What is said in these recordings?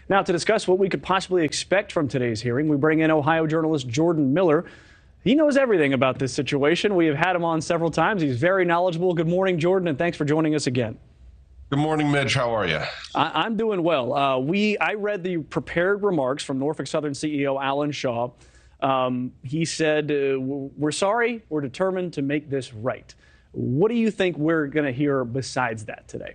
Now, to discuss what we could possibly expect from today's hearing, we bring in Ohio journalist Jordan Miller. He knows everything about this situation. We have had him on several times. He's very knowledgeable. Good morning, Jordan, and thanks for joining us again. Good morning, Mitch. How are you? I'm doing well. I read the prepared remarks from Norfolk Southern CEO Alan Shaw. He said, we're sorry, we're determined to make this right. What do you think we're going to hear besides that today?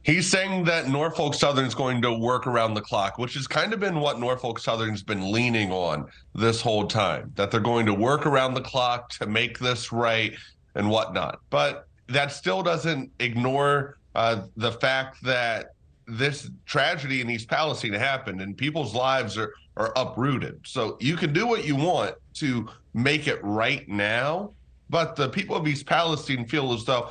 He's saying that Norfolk Southern's going to work around the clock, which has kind of been what Norfolk Southern's been leaning on this whole time, that they're going to work around the clock to make this right and whatnot. But that still doesn't ignore the fact that this tragedy in East Palestine happened and people's lives are uprooted. So you can do what you want to make it right now, but the people of East Palestine feel as though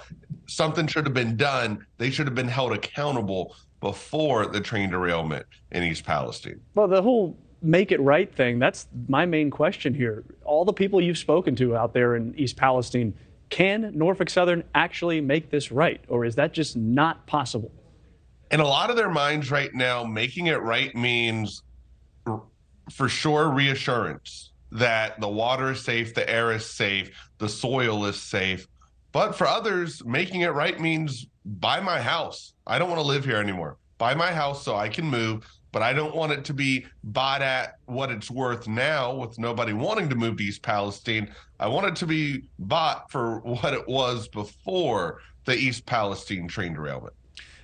something should have been done. They should have been held accountable before the train derailment in East Palestine. Well, the whole make it right thing, that's my main question here. All the people you've spoken to out there in East Palestine, can Norfolk Southern actually make this right, or is that just not possible? In a lot of their minds right now, making it right means for sure reassurance that the water is safe, the air is safe, the soil is safe. But for others, making it right means buy my house. I don't want to live here anymore. Buy my house so I can move, but I don't want it to be bought at what it's worth now with nobody wanting to move to East Palestine. I want it to be bought for what it was before the East Palestine train derailment.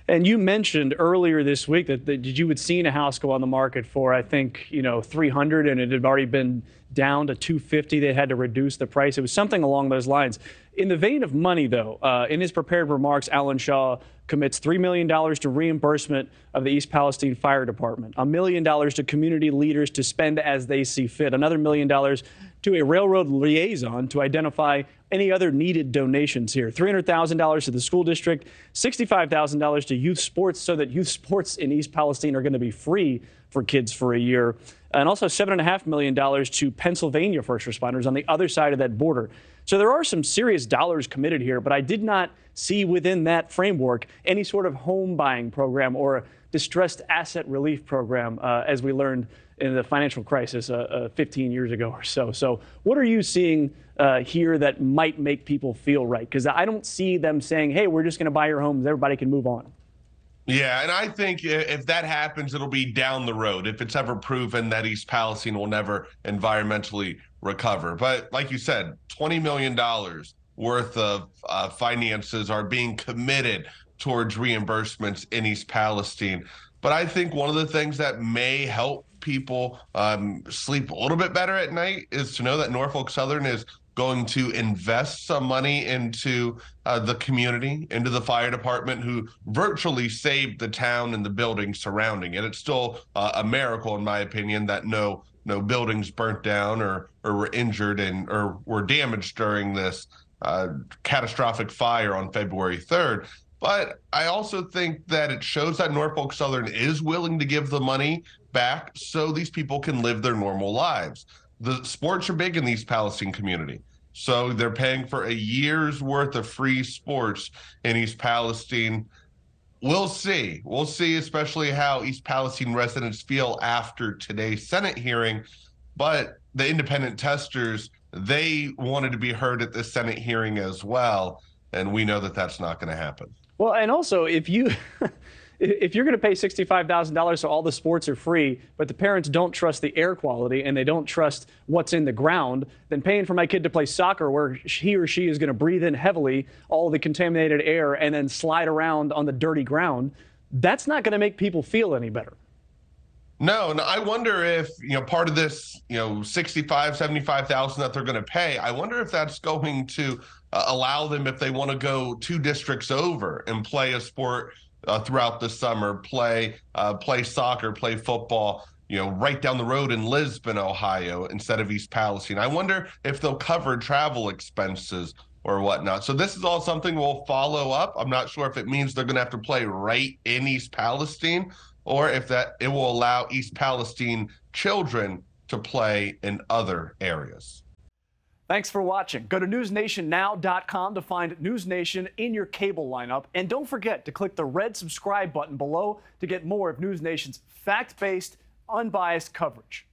And you mentioned earlier this week that you had seen a house go on the market for, I think, 300, and it had already been down to 250. They had to reduce the price. It was something along those lines. In the vein of money, though, in his prepared remarks, Alan Shaw commits $3 million to reimbursement of the East Palestine Fire Department, $1 million to community leaders to spend as they see fit, another $1 million to a railroad liaison to identify any other needed donations here, $300,000 to the school district, $65,000 to youth sports so that youth sports in East Palestine are going to be free for kids for a year, and also $7.5 million to Pennsylvania first responders on the other side of that border. So there are some serious dollars committed here, but I did not see within that framework any sort of home buying program or a distressed asset relief program, as we learned in the financial crisis 15 years ago or so. So what are you seeing here that might make people feel right? Because I don't see them saying, hey, we're just going to buy your homes. Everybody can move on. Yeah, and I think if that happens, it'll be down the road, if it's ever proven that East Palestine will never environmentally recover. But like you said, $20 million worth of finances are being committed towards reimbursements in East Palestine. But I think one of the things that may help people sleep a little bit better at night is to know that Norfolk Southern is going to invest some money into the community, into the fire department, who virtually saved the town and the buildings surrounding it. It's still a miracle, in my opinion, that no buildings burnt down or were injured or were damaged during this catastrophic fire on February 3rd. But I also think that it shows that Norfolk Southern is willing to give the money back so these people can live their normal lives. The sports are big in the East Palestine community. So they're paying for a year's worth of free sports in East Palestine. We'll see. We'll see, especially how East Palestine residents feel after today's Senate hearing. But the independent testers, they wanted to be heard at the Senate hearing as well. And we know that that's not going to happen. Well, and also, if you're going to pay $65,000 so all the sports are free, but the parents don't trust the air quality and they don't trust what's in the ground, then paying for my kid to play soccer where he or she is going to breathe in heavily all the contaminated air and then slide around on the dirty ground, that's not going to make people feel any better. No, and I wonder if, part of this, $65,000, $75,000 that they're going to pay, I wonder if that's going to allow them, if they want to go 2 districts over and play a sport throughout the summer, play soccer, play football, right down the road in Lisbon, Ohio, instead of East Palestine. I wonder if they'll cover travel expenses or whatnot. So this is all something we'll follow up. I'm not sure if it means they're going to have to play right in East Palestine, or if that it will allow East Palestine children to play in other areas. Thanks for watching. Go to newsnationnow.com to find NewsNation in your cable lineup. And don't forget to click the red subscribe button below to get more of NewsNation's fact-based, unbiased coverage.